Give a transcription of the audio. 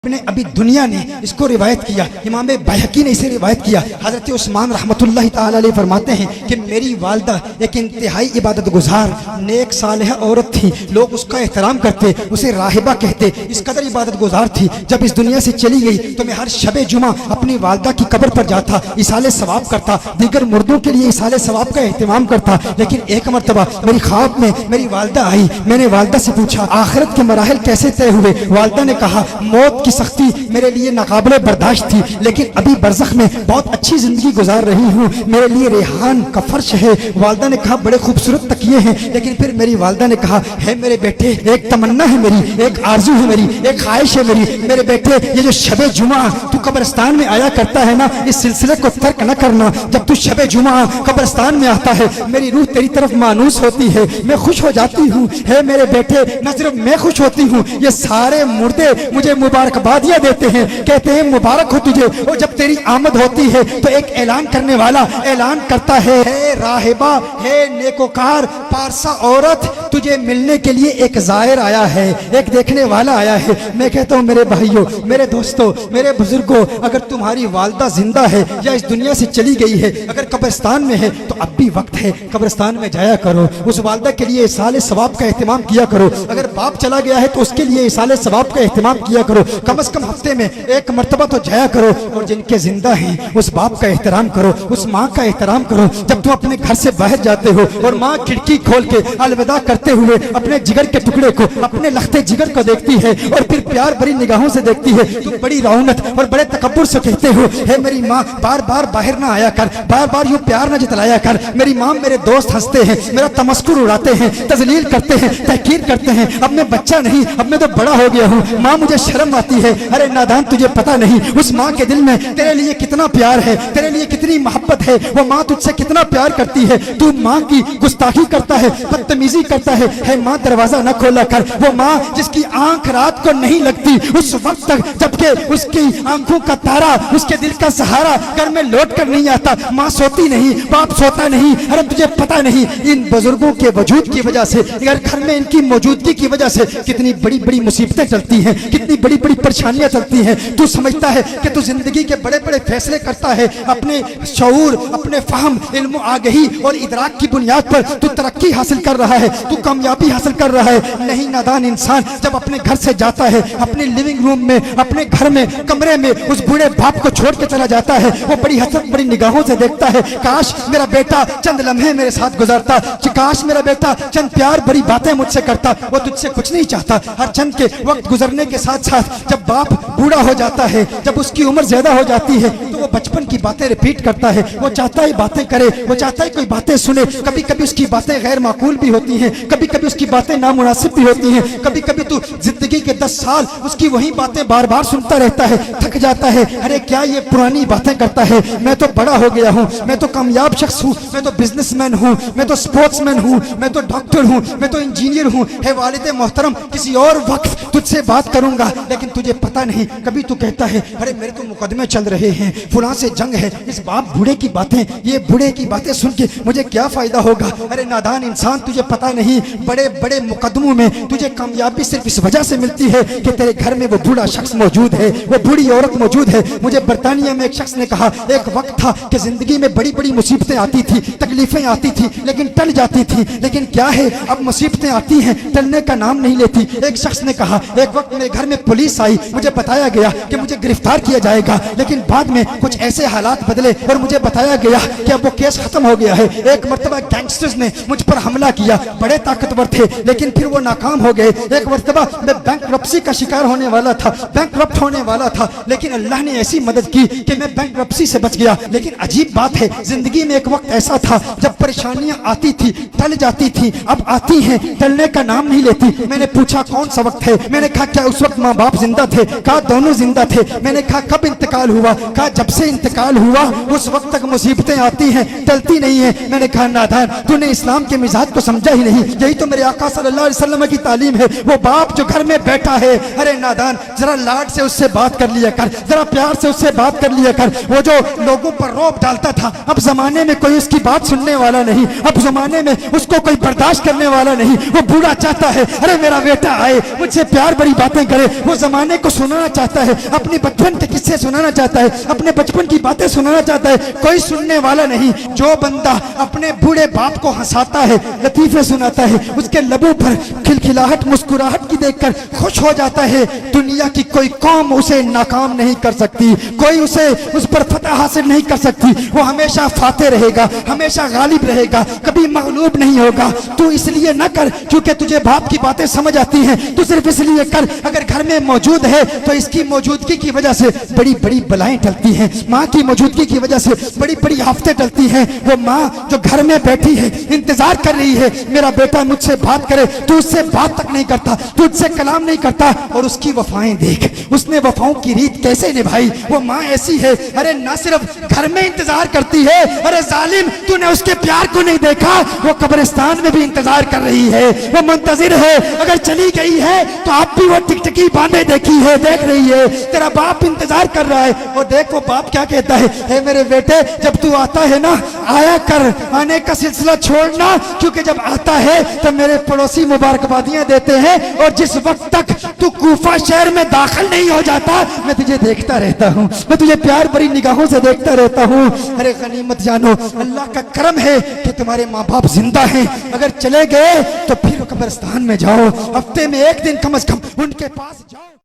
अभी दुनिया ने इसको रिवायत किया, इमाम बैहकी ने इसे रिवायत किया। हजरत उस्मान रहमतुल्लाहि ताला अलैहि फरमाते हैं कि मेरी वालदा एक इंतहाई इबादत गुजार नेक सालेह औरत थी, लोग उसका एहतराम करते, उसे राहिबा कहते, इस कदर इबादत गुजार थी। जब इस दुनिया से चली गई तो मैं हर शबे जुमा अपनी वालदा की कब्र पर जाता, इसाले सवाब करता, दीगर मुर्दों के लिए इसाले सवाब का एहतमाम करता। लेकिन एक मरतबा मेरी ख्वाब में मेरी वालदा आई, मैंने वालदा से पूछा आखिरत के मराहिल कैसे तय हुए। वालदा ने कहा मौत की सख्ती मेरे लिए नाकाबिले बर्दाश्त थी, लेकिन अभी बरज़ख में बहुत अच्छी जिंदगी गुजार रही हूँ, मेरे लिए रेहान का फर्श है। वालदा ने कहा बड़े खूबसूरत तकिए हैं। लेकिन फिर मेरी वालदा ने कहा है मेरे बेटे, एक तमन्ना है मेरी, एक आरजू है मेरी, एक ख्वाहिश है मेरी, मेरे बेटे ये जो शबे जुमा तू कब्रिस्तान में आया करता है ना, इस सिलसिले को तर्क न करना। जब तू शबे जुमा कब्रिस्तान में आता है मेरी रूह तेरी तरफ मानूस होती है, मैं खुश हो जाती हूँ। है मेरे बेटे न सिर्फ मैं खुश होती हूँ, ये सारे मुर्दे मुझे मुबारकबादियाँ देते हैं, कहते हैं मुबारक हो तुझे। और जब तेरी आमद होती है तो एक ऐलान करने वाला ऐलान करता है राहिबा, है नेकोकार पारसा औरत, तुझे मिलने के लिए एक जायर आया है, एक देखने वाला आया है। मैं कहता हूँ मेरे भाइयों, मेरे दोस्तों, मेरे बुजुर्गों, अगर तुम्हारी वालदा जिंदा है या इस दुनिया से चली गई है, अगर कब्रिस्तान में है तो अब भी वक्त है, कब्रिस्तान में जाया करो, उस वालदा के लिए इसाले सवाब का एहतमाम किया करो। अगर बाप चला गया है तो उसके लिए इसाले सवाब का एहतमाम किया करो, कम से कम हफ्ते में एक मरतबा तो जाया करो। और जिनके जिंदा हैं उस बाप का एहतराम करो, उस माँ का एहतराम करो। जब तुम अपने घर से बाहर जाते हो और माँ खिड़की खोल के अलविदा करते हुए अपने जिगर के टुकड़े को, अपने लखते जिगर को देखती है और फिर प्यार भरी निगाहों से देखती है, तुम बड़ी रौनक और बड़े तकब्बुर से कहते हो है मेरी माँ बार बार बाहर ना आया कर, बार बार यूं प्यार ना जतलाया कर। मेरी माँ मेरे दोस्त हंसते हैं, मेरा तमस्कुर उड़ाते हैं, तजलील करते हैं, तहकीर करते हैं। अब मैं बच्चा नहीं, अब मैं तो बड़ा हो गया हूँ, माँ मुझे शर्म आती है। अरे नादान तुझे पता नहीं उस माँ के दिल में तेरे लिए कितना प्यार है, तेरे लिए कितनी मोहब्बत है, वो माँ तुझसे कितना प्यार करती है। तू माँ की गुस्ताखी करता है, बदतमीजी करता है माँ दरवाजा न खोला कर। वो माँ जिसकी आंख रात को नहीं लगती उस वक्त तक जबकि उसकी आंखों का तारा, उसके दिल का सहारा घर में लौट कर नहीं आता। माँ सोती नहीं, बाप सोता नहीं। अरे तुझे पता नहीं इन बुजुर्गों के वजूद की वजह से, घर में इनकी मौजूदगी की वजह से कितनी बड़ी बड़ी मुसीबतें चलती हैं, कितनी बड़ी बड़ी परेशानियां चलती हैं। तू समझता है कि तू जिंदगी के बड़े बड़े फैसले करता है अपने शऊर, अपने फहम, इल्म, आगही और इदराक की बुनियाद पर तू तरक्की हासिल कर रहा है, तू कामयाबी हासिल कर रहा है। नहीं, नादान इंसान जब अपने घर से जाता है, अपने लिविंग रूम में, अपने घर में, कमरे में उस बूढ़े बाप को छोड़ के चला जाता है, वो बड़ी हसरत बड़ी निगाहों से देखता है काश मेरा बेटा चंद लम्हे मेरे साथ गुजारता, काश मेरा बेटा चंद प्यार भरी बातें मुझसे करता। वो तुझसे कुछ नहीं चाहता। हर चंद के वक्त गुजरने के साथ साथ जब बाप बूढ़ा हो जाता है, जब उसकी उम्र ज्यादा हो जाती है तो वो बचपन की बातें रिपीट करता है। वो चाहता है बातें करे, वो चाहता है कोई बातें सुने। कभी कभी उसकी बातें गैर माकूल भी होती हैं, कभी कभी उसकी बातें नामुनासिब भी होती हैं। कभी कभी तू जिंदगी के 10 साल उसकी वही बातें बार बार सुनता रहता है, थक जाता है। अरे क्या ये पुरानी बातें करता है, मैं तो बड़ा हो गया हूँ, मैं तो कामयाब शख्स हूँ, मैं तो बिजनेसमैन हूँ, मैं तो स्पोर्ट्समैन हूँ, मैं तो डॉक्टर हूँ, मैं तो इंजीनियर हूँ। है वालिद मोहतरम किसी और वक्त तुझसे बात करूंगा, लेकिन तुझे पता नहीं। कभी तू कहता है अरे मेरे तो मुकदमे चल रहे हैं, फुलां से जंग है, इस बाप बूढ़े की बातें, ये बूढ़े की बातें सुन के मुझे क्या फायदा होगा। अरे नादान इंसान तुझे पता नहीं बड़े बड़े मुकदमों में तुझे कामयाबी सिर्फ इस वजह से मिलती है कि तेरे घर में वो बूढ़ा शख्स मौजूद है, वो बूढ़ी औरत मौजूद है। मुझे बरतानिया में एक शख्स ने कहा एक वक्त था कि जिंदगी में बड़ी बड़ी मुसीबतें आती थी, तकलीफें आती थी, लेकिन टल जाती थी। लेकिन क्या है अब मुसीबतें आती हैं, टलने का नाम नहीं लेती। एक शख्स ने कहा एक वक्त मेरे घर में पुलिस आई, मुझे बताया गया कि मुझे गिरफ्तार किया जाएगा, लेकिन बाद में कुछ ऐसे हालात बदले और मुझे बताया गया कि अब वो केस खत्म हो गया है। एक मर्तबा गैंगस्टर्स ने मुझ पर हमला किया, बड़े ताकतवर थे लेकिन फिर वो नाकाम हो गए। एक मर्तबा मैं बैंकरप्सी का शिकार होने वाला था, बैंकरप्ट होने वाला था, लेकिन अल्लाह ने ऐसी मदद की कि मैं बैंकरप्सी से बच गया। लेकिन अजीब बात है जिंदगी में एक वक्त ऐसा था जब परेशानियां आती थी, टल जाती थी, अब आती हैं, टलने का नाम नहीं लेती। मैंने पूछा कौन सा वक्त है, मैंने कहा क्या उस वक्त माँ बाप जिंदा थे, कहा दोनों जिंदा थे। मैंने कहा कब इंतकाल हुआ, कहा जब से इंतकाल हुआ उस वक्त तक मुसीबतें आती हैं, टलती नहीं है। मैंने कहा नादान तूने इस्लाम के मिजाज को समझा ही नहीं, यही तो मेरे आका सल्लल्लाहु अलैहि वसल्लम की तालीम है। वो बाप जो घर में बैठा है, अरे नादान जरा लाड से उससे बात कर लिया कर, जरा प्यार से उससे बात कर लिया कर। वो जो लोगों पर रौब डालता था, अब जमाने में कोई उसकी बात सुनने वाला नहीं, अब जमाने में उसको कोई बर्दाश्त करने वाला नहीं। वो बूढ़ा चाहता है अरे मेरा बेटा आए मुझसे प्यार भरी बातें करे। वो जमाने जमाने को सुनाना चाहता है, अपने बचपन के किस्से सुनाना चाहता है, अपने बचपन की बातें सुनाना चाहता है, कोई सुनने वाला नहीं। जो बंदा अपने बूढ़े बाप को हंसाता है, लतीफे सुनाता है, उसके लबों पर खिलखिलाहट मुस्कुराहट की देखकर खुश हो जाता है, दुनिया की कोई कौम उसे नाकाम नहीं कर सकती, कोई उसे उस पर फतह हासिल नहीं कर सकती। वो हमेशा फाते रहेगा, हमेशा गालिब रहेगा, कभी मगलूब नहीं होगा। तू इसलिए न कर क्योंकि तुझे बाप की बातें समझ आती हैं, तू सिर्फ इसलिए कर अगर घर में मौजूद है तो इसकी मौजूदगी की वजह से बड़ी बड़ी बलाएं टलती हैं, माँ की मौजूदगी की वजह से बड़ी बड़ी आफतें टलती हैं। वो माँ जो घर में बैठी है, इंतजार कर रही है मेरा बेटा मुझसे बात करे, तू उससे बात तक नहीं करता, तू उससे कलाम नहीं करता, और उसकी वफाएं देख, उसने वफाओं की रीत कैसे निभाई। वो माँ ऐसी है, अरे ना सिर्फ घर में इंतजार करती है, अरे जालिम तूने उसके प्यार को नहीं देखा, वो कब्रिस्तान में भी इंतजार कर रही है, वो मुंतजिर है, अगर चली गई है तो आप भी वो टिकटिकी बांधे देखी है, देख रही है, तेरा बाप इंतजार कर रहा है। और देख वो बाप क्या कहता है, मेरे बेटे जब तू आता है ना, आया कर, आने का सिलसिला छोड़ना, क्योंकि जब आता है तो मेरे पड़ोसी मुबारकबादियां देते हैं, और जिस वक्त तक तू कूफा शहर में दाखिल नहीं हो जाता मैं तुझे देखता रहता हूँ, मैं तुझे प्यार भरी निगाहों से देखता रहता हूँ। अरे गनीमत जानो, अल्लाह का करम है कि तुम्हारे माँ बाप जिंदा हैं, अगर चले गए तो फिर कब्रिस्तान में जाओ, हफ्ते में एक दिन कम से कम उनके पास जाओ।